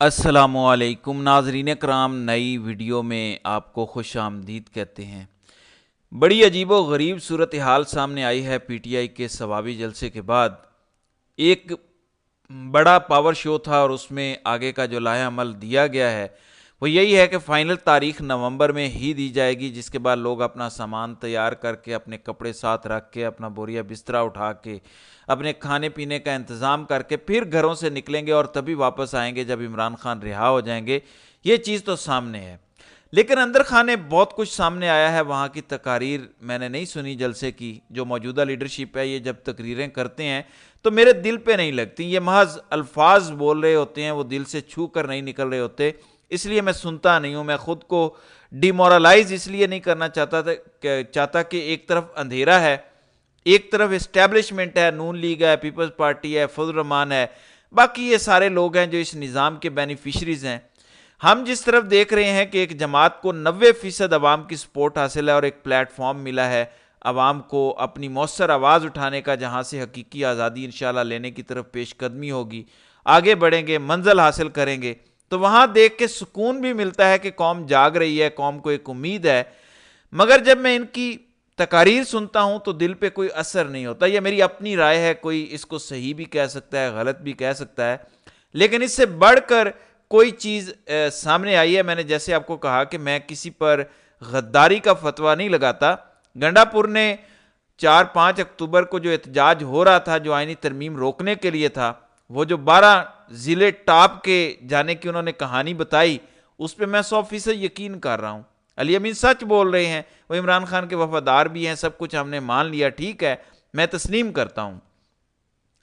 अस्सलामुअलैकुम नाज़रीन कराम, नई वीडियो में आपको खुश आमदीद कहते हैं। बड़ी अजीबो गरीब सूरत हाल सामने आई है पीटीआई के सवाबी जलसे के बाद। एक बड़ा पावर शो था और उसमें आगे का जो लाया अमल दिया गया है वो यही है कि फ़ाइनल तारीख नवंबर में ही दी जाएगी, जिसके बाद लोग अपना सामान तैयार करके, अपने कपड़े साथ रख के, अपना बोरिया बिस्तरा उठा के, अपने खाने पीने का इंतज़ाम करके फिर घरों से निकलेंगे और तभी वापस आएंगे जब इमरान खान रिहा हो जाएंगे। ये चीज़ तो सामने है, लेकिन अंदर खाने बहुत कुछ सामने आया है। वहाँ की तकारीर मैंने नहीं सुनी जलसे की। जो मौजूदा लीडरशिप है ये जब तकरीरें करते हैं तो मेरे दिल पे नहीं लगती। ये महज अल्फाज बोल रहे होते हैं, वो दिल से छू कर नहीं निकल रहे होते, इसलिए मैं सुनता नहीं हूँ। मैं खुद को डिमोरलाइज इसलिए नहीं करना चाहता कि एक तरफ अंधेरा है, एक तरफ इस्टेब्लिशमेंट है, नून लीग है, पीपल्स पार्टी है, फजल रहमान है, बाकी ये सारे लोग हैं जो इस निज़ाम के बेनिफिशरीज हैं। हम जिस तरफ देख रहे हैं कि एक जमात को 90% अवाम की सपोर्ट हासिल है और एक प्लेटफॉर्म मिला है अवाम को अपनी मौसर आवाज़ उठाने का, जहाँ से हकीकी आज़ादी इंशाल्लाह लेने की तरफ पेशकदमी होगी, आगे बढ़ेंगे, मंजिल हासिल करेंगे। तो वहाँ देख के सुकून भी मिलता है कि कौम जाग रही है, कौम को एक उम्मीद है। मगर जब मैं इनकी तकारीर सुनता हूँ तो दिल पे कोई असर नहीं होता। यह मेरी अपनी राय है, कोई इसको सही भी कह सकता है, गलत भी कह सकता है, लेकिन इससे बढ़कर कोई चीज़ सामने आई है। मैंने जैसे आपको कहा कि मैं किसी पर गद्दारी का फतवा नहीं लगाता। गंडापुर ने 4-5 अक्टूबर को जो एहतजाज हो रहा था, जो आईनी तरमीम रोकने के लिए था, वो जो 12 ज़िले टाप के जाने की उन्होंने कहानी बताई, उस पर मैं 100% यकीन कर रहा हूँ। अली अमीन सच बोल रहे हैं, वो इमरान खान के वफादार भी हैं, सब कुछ हमने मान लिया, ठीक है, मैं तस्लीम करता हूँ।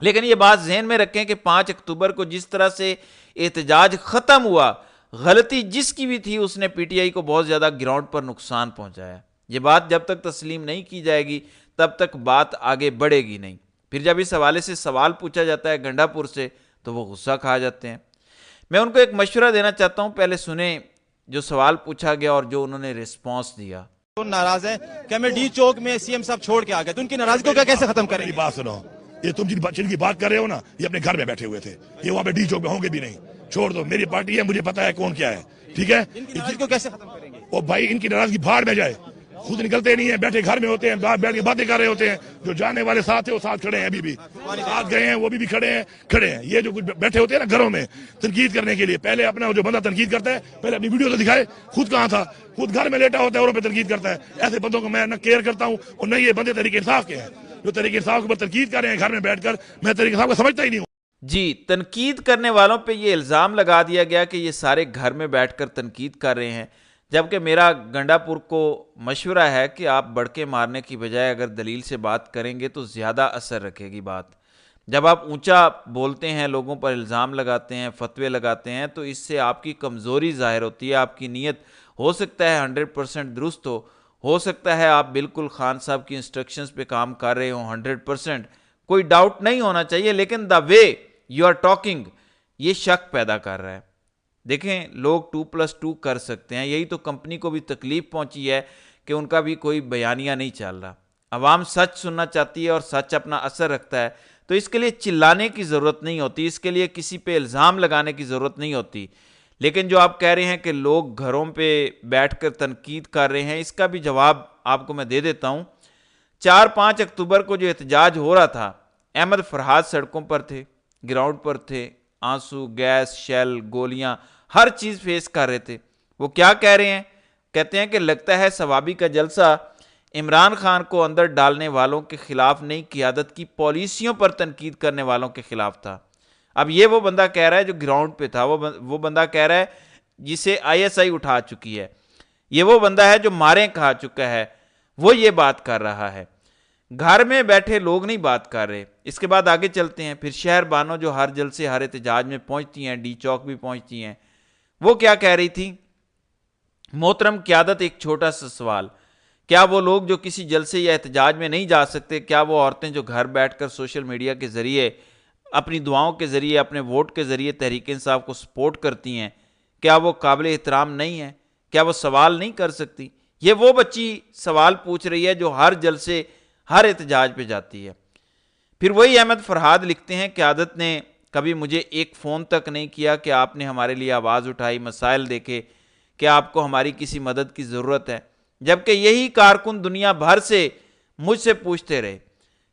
लेकिन ये बात जहन में रखें कि 5 अक्टूबर को जिस तरह से एहतजाज ख़त्म हुआ, गलती जिसकी भी थी उसने पीटीआई को बहुत ज़्यादा ग्राउंड पर नुकसान पहुँचाया। ये बात जब तक तस्लीम नहीं की जाएगी तब तक बात आगे बढ़ेगी नहीं। फिर जब इस हवाले से सवाल पूछा जाता है गंडापुर से तो वो गुस्सा खा जाते हैं। मैं उनको एक मशवरा देना चाहता हूँ, पहले सुने जो सवाल पूछा गया और जो उन्होंने रिस्पॉन्स दिया। तो नाराज है कि हमें डी चौक में सीएम साहब छोड़ के आ गए, तो उनकी नाराजगी को क्या कैसे खत्म करेंगे? बात सुनो, ये तुम जिनकी बात कर रहे हो ना, ये अपने घर में बैठे हुए थे, ये वहाँ पे डी चौक में होंगे भी नहीं। छोड़ दो, मेरी पार्टी है, मुझे पता है कौन क्या है, ठीक है। इनकी नाराजगी को कैसे खत्म करेंगे? ओ भाई, इनकी नाराजगी भाड़ में जाए, खुद निकलते नहीं है, बैठे घर में होते हैं, बैठ के बातें कर रहे होते हैं। जो जाने वाले साथ है वो साथ खड़े हैं, अभी भी साथ गए हैं, वो भी खड़े हैं। ये जो कुछ बैठे होते हैं ना घरों में तनकीद करने के लिए, पहले अपना जो बंदा तनकीद करता है पहले अपनी वीडियो तो दिखाए, खुद कहाँ था, खुद घर में लेटा होता है और पे तनकीद करता है। ऐसे बंदों को मैं न केयर करता हूँ और न ये बंदे तरीके इंसाफ के हैं जो तरीके इंसाफ के ऊपर तनकीद कर रहे हैं घर में बैठकर। मैं तरीके इंसाफ को समझता ही नहीं हूँ। जी, तनकीद करने वालों पे ये इल्ज़ाम लगा दिया गया कि ये सारे घर में बैठकर तनकीद कर रहे हैं, जबकि मेरा गंडापुर को मशवरा है कि आप बड़के मारने की बजाय अगर दलील से बात करेंगे तो ज़्यादा असर रखेगी बात। जब आप ऊंचा बोलते हैं, लोगों पर इल्ज़ाम लगाते हैं, फतवे लगाते हैं, तो इससे आपकी कमज़ोरी ज़ाहिर होती है। आपकी नीयत हो सकता है 100% दुरुस्त हो सकता है आप बिल्कुल खान साहब की इंस्ट्रक्शंस पे काम कर रहे हो 100%, कोई डाउट नहीं होना चाहिए, लेकिन the way you are talking ये शक पैदा कर रहा है। देखें, लोग 2+2 कर सकते हैं, यही तो कंपनी को भी तकलीफ पहुंची है कि उनका भी कोई बयानिया नहीं चल रहा। अवाम सच सुनना चाहती है और सच अपना असर रखता है, तो इसके लिए चिल्लाने की ज़रूरत नहीं होती, इसके लिए किसी पे इल्ज़ाम लगाने की ज़रूरत नहीं होती। लेकिन जो आप कह रहे हैं कि लोग घरों पे बैठकर तनकीद कर रहे हैं, इसका भी जवाब आपको मैं दे देता हूँ। 4-5 अक्टूबर को जो एहतजाज हो रहा था, अहमद फरहाद सड़कों पर थे, ग्राउंड पर थे, आंसू, गैस, शेल, गोलियां, हर चीज़ फेस कर रहे थे। वो क्या कह रहे हैं? कहते हैं कि लगता है सवाबी का जलसा इमरान खान को अंदर डालने वालों के खिलाफ नहीं, क़ियादत की पॉलिसियों पर तनकीद करने वालों के खिलाफ था। अब ये वो बंदा कह रहा है जो ग्राउंड पे था, वो बंदा कह रहा है जिसे आईएसआई उठा चुकी है, ये वो बंदा है जो मारें खा चुका है, वो ये बात कर रहा है। घर में बैठे लोग नहीं बात कर रहे। इसके बाद आगे चलते हैं, फिर शहर बानो जो हर जलसे हर एहतजाज में पहुंचती हैं, डी चौक भी पहुंचती हैं, वो क्या कह रही थी? मोहतरम क़यादत, एक छोटा सा सवाल, क्या वो लोग जो किसी जलसे या एहतजाज में नहीं जा सकते, क्या वो औरतें जो घर बैठकर सोशल मीडिया के ज़रिए, अपनी दुआओं के ज़रिए, अपने वोट के ज़रिए तहरीक इंसाफ को सपोर्ट करती हैं, क्या वो काबिल एहतराम नहीं है? क्या वो सवाल नहीं कर सकती? ये वो बच्ची सवाल पूछ रही है जो हर जलसे हर एहतजाज पे जाती है। फिर वही अहमद फरहाद लिखते हैं, क़यादत ने कभी मुझे एक फ़ोन तक नहीं किया कि आपने हमारे लिए आवाज़ उठाई, मसाइल देखे कि आपको हमारी किसी मदद की ज़रूरत है। जबकि यही कारकुन दुनिया भर से मुझसे पूछते रहे,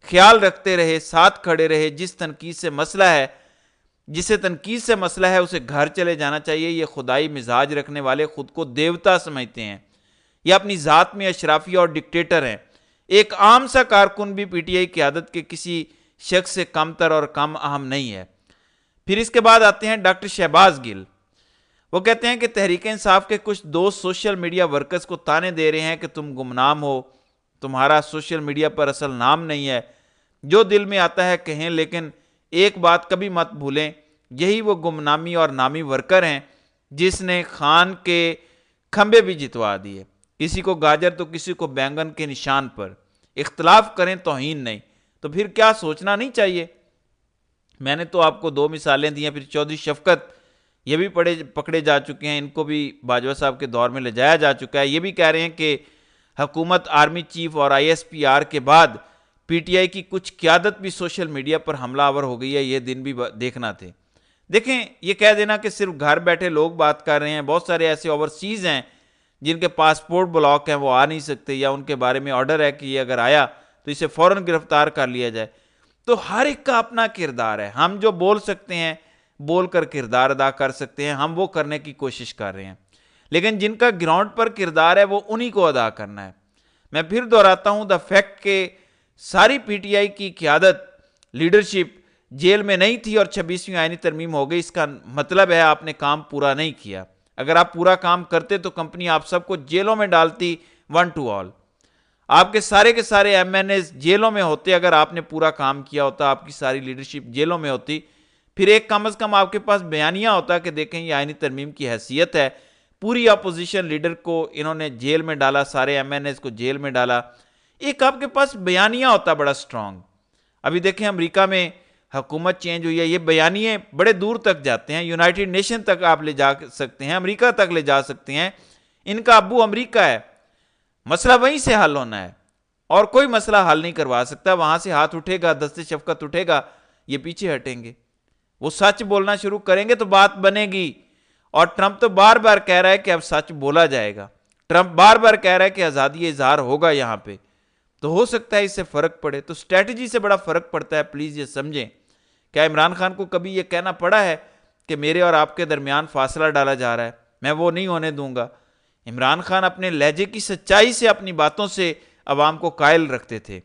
ख्याल रखते रहे, साथ खड़े रहे। जिसे तनकीद से मसला है उसे घर चले जाना चाहिए। ये खुदाई मिजाज रखने वाले खुद को देवता समझते हैं, ये अपनी ज़ात में अशराफी और डिक्टेटर हैं। एक आम सा कारकुन भी पीटीआई क़यादत के किसी शख्स से कमतर और कम अहम नहीं है। फिर इसके बाद आते हैं डॉक्टर शहबाज गिल। वो कहते हैं कि तहरीक इंसाफ के कुछ दोस्त सोशल मीडिया वर्कर्स को ताने दे रहे हैं कि तुम गुमनाम हो, तुम्हारा सोशल मीडिया पर असल नाम नहीं है, जो दिल में आता है कहें, लेकिन एक बात कभी मत भूलें, यही वो गुमनामी और नामी वर्कर हैं जिसने खान के खंबे भी जितवा दिए। किसी को गाजर तो किसी को बैंगन के निशान पर। इख्तलाफ करें तौहीन नहीं, तो फिर क्या सोचना नहीं चाहिए। मैंने तो आपको 2 मिसालें दी हैं। फिर चौधरी शफकत ये भी पकड़े जा चुके हैं, इनको भी बाजवा साहब के दौर में ले जाया जा चुका है। ये भी कह रहे हैं कि हुकूमत, आर्मी चीफ और ISPR के बाद पीटीआई की कुछ क़यादत भी सोशल मीडिया पर हमलावर हो गई है। ये दिन भी देखना थे। देखें, ये कह देना कि सिर्फ घर बैठे लोग बात कर रहे हैं, बहुत सारे ऐसे ओवरसीज़ हैं जिनके पासपोर्ट ब्लॉक हैं, वो आ नहीं सकते, या उनके बारे में ऑर्डर है कि ये अगर आया तो इसे फ़ौरन गिरफ्तार कर लिया जाए। तो हर एक का अपना किरदार है। हम जो बोल सकते हैं, बोल कर किरदार अदा कर सकते हैं, हम वो करने की कोशिश कर रहे हैं। लेकिन जिनका ग्राउंड पर किरदार है वो उन्हीं को अदा करना है। मैं फिर दोहराता हूं, द फैक्ट के सारी पीटीआई की क़यादत, लीडरशिप जेल में नहीं थी और 26वीं आईनी तरमीम हो गई, इसका मतलब है आपने काम पूरा नहीं किया। अगर आप पूरा काम करते तो कंपनी आप सबको जेलों में डालती, 1 to all। आपके सारे के सारे MNAs जेलों में होते अगर आपने पूरा काम किया होता, आपकी सारी लीडरशिप जेलों में होती। फिर एक कम से कम आपके पास बयानिया होता कि देखें ये आईनी तरमीम की हैसियत है, पूरी अपोजिशन लीडर को इन्होंने जेल में डाला, सारे MNAs को जेल में डाला। एक आपके पास बयानिया होता बड़ा स्ट्रांग। अभी देखें अमेरिका में हुकूमत चेंज हुई है, ये बयानिए बड़े दूर तक जाते हैं, यूनाइटेड नेशन तक आप ले जा सकते हैं, अमेरिका तक ले जा सकते हैं। इनका अब्बू अमेरिका है, मसला वहीं से हल होना है और कोई मसला हल नहीं करवा सकता। वहां से हाथ उठेगा, दस्ते शफकत उठेगा, ये पीछे हटेंगे। वो सच बोलना शुरू करेंगे तो बात बनेगी। और ट्रंप तो बार बार कह रहा है कि अब सच बोला जाएगा। ट्रंप बार बार कह रहा है कि आज़ादी इजहार होगा यहां पे, तो हो सकता है इससे फर्क पड़े। तो स्ट्रैटेजी से बड़ा फर्क पड़ता है, प्लीज ये समझें। क्या इमरान खान को कभी ये कहना पड़ा है कि मेरे और आपके दरमियान फासला डाला जा रहा है? मैं वो नहीं होने दूंगा। इमरान खान अपने लहजे की सच्चाई से, अपनी बातों से अवाम को कायल रखते थे।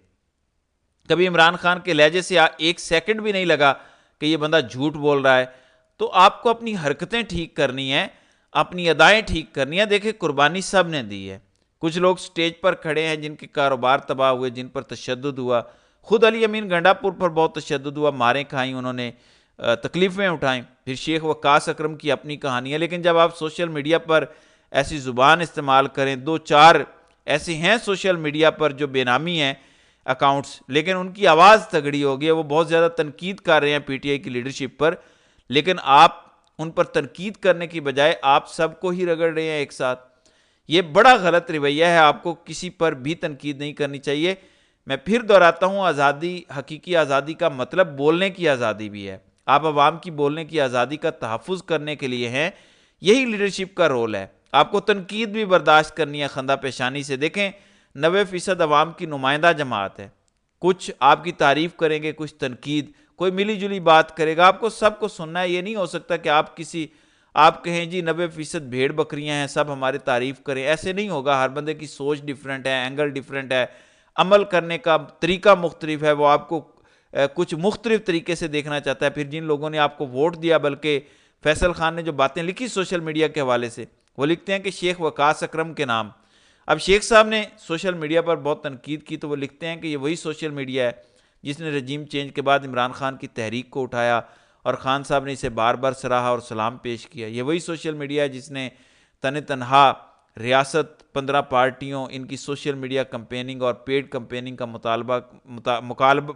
कभी इमरान खान के लहजे से एक सेकंड भी नहीं लगा कि ये बंदा झूठ बोल रहा है। तो आपको अपनी हरकतें ठीक करनी है, अपनी अदाएं ठीक करनी है। देखिए, कुर्बानी सब ने दी है। कुछ लोग स्टेज पर खड़े हैं जिनके कारोबार तबाह हुए, जिन पर तशद्दुद हुआ। खुद अली अमीन गंडापुर पर बहुत तशद्दुद हुआ, मारें खाई उन्होंने, तकलीफ़ें उठाई। फिर शेख वकास अकरम की अपनी कहानी है। लेकिन जब आप सोशल मीडिया पर ऐसी ज़ुबान इस्तेमाल करें, 2-4 ऐसे हैं सोशल मीडिया पर जो बेनामी हैं अकाउंट्स, लेकिन उनकी आवाज़ तगड़ी हो गई है, वो बहुत ज़्यादा तनकीद कर रहे हैं पीटीआई की लीडरशिप पर, लेकिन आप उन पर तनकीद करने की बजाय आप सबको ही रगड़ रहे हैं एक साथ। ये बड़ा गलत रवैया है, आपको किसी पर भी तनकीद नहीं करनी चाहिए। मैं फिर दोहराता हूँ, आज़ादी, हकीकी आज़ादी का मतलब बोलने की आज़ादी भी है। आप अवाम की बोलने की आज़ादी का तहफ़्फ़ुज़ करने के लिए हैं, यही लीडरशिप का रोल है। आपको तनकीद भी बर्दाश्त करनी है खंदा पेशानी से। देखें, 90% अवाम की नुमाइंदा जमात है। कुछ आपकी तारीफ़ करेंगे, कुछ तनकीद, कोई मिली जुली बात करेगा। आपको सबको सुनना है। ये नहीं हो सकता कि आप कहें जी 90% भेड़ बकरियां हैं, सब हमारे तारीफ़ करें। ऐसे नहीं होगा। हर बंदे की सोच डिफरेंट है, एंगल डिफरेंट है, अमल करने का तरीका मुख्तलिफ है। वो आपको कुछ मुख्तलिफ तरीके से देखना चाहता है। फिर जिन लोगों ने आपको वोट दिया, बल्कि फैसल खान ने जो बातें लिखी सोशल मीडिया के हवाले से, वो लिखते हैं कि शेख वकास अकरम के नाम। अब शेख साहब ने सोशल मीडिया पर बहुत तनकीद की, तो वो लिखते हैं कि ये वही सोशल मीडिया है जिसने रजीम चेंज के बाद इमरान खान की तहरीक को उठाया और खान साहब ने इसे बार बार सराहा और सलाम पेश किया। ये वही सोशल मीडिया है जिसने तने तनहा रियासत, 15 पार्टियों, इनकी सोशल मीडिया कंपेनिंग और पेड कंपेनिंग का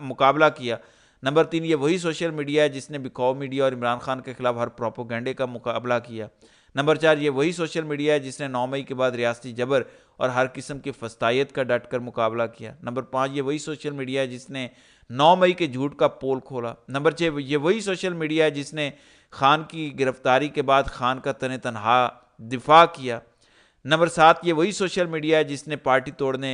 मुकाबला किया। नंबर 3, ये वही सोशल मीडिया है जिसने बिकाऊ मीडिया और इमरान खान के खिलाफ हर प्रोपोगंडे का मुकाबला किया। नंबर 4, ये वही सोशल मीडिया है जिसने 9 मई के बाद रियासती जबर और हर किस्म की फस्तायत का डट कर मुकाबला किया। नंबर 5, ये वही सोशल मीडिया है जिसने 9 मई के झूठ का पोल खोला। नंबर 6, ये वही सोशल मीडिया है जिसने खान की गिरफ्तारी के बाद खान का तने तनहा दिफा किया। नंबर 7, ये वही सोशल मीडिया है जिसने पार्टी तोड़ने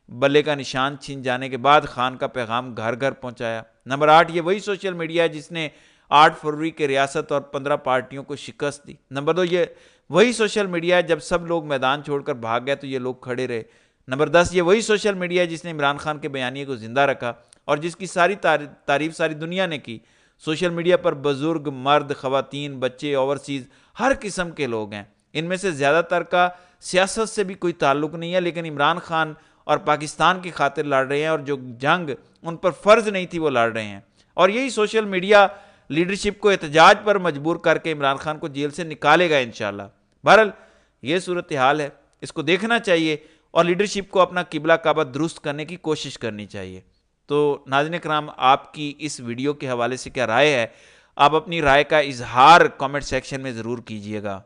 बल्ले का निशान छीन जाने के बाद खान का पैगाम घर घर पहुंचाया। नंबर 8, ये वही सोशल मीडिया है जिसने 8 फरवरी के रियासत और 15 पार्टियों को शिकस्त दी। नंबर 2, ये वही सोशल मीडिया है जब सब लोग मैदान छोड़कर भाग गए तो ये लोग खड़े रहे। नंबर 10, ये वही सोशल मीडिया है जिसने इमरान खान के बयानिए को जिंदा रखा और जिसकी सारी तारीफ सारी दुनिया ने की। सोशल मीडिया पर बुजुर्ग, मर्द, खवातीन, बच्चे, ओवरसीज हर किस्म के लोग हैं। इनमें से ज़्यादातर का सियासत से भी कोई ताल्लुक नहीं है, लेकिन इमरान खान और पाकिस्तान की खातिर लड़ रहे हैं और जो जंग उन पर फ़र्ज नहीं थी वो लड़ रहे हैं। और यही सोशल मीडिया लीडरशिप को एहतजाज पर मजबूर करके इमरान खान को जेल से निकालेगा इंशाल्लाह। बहरहाल ये सूरत हाल है, इसको देखना चाहिए और लीडरशिप को अपना किबला काबा दुरुस्त करने की कोशिश करनी चाहिए। तो नाज़रीन कराम, आपकी इस वीडियो के हवाले से क्या राय है? आप अपनी राय का इजहार कमेंट सेक्शन में ज़रूर कीजिएगा।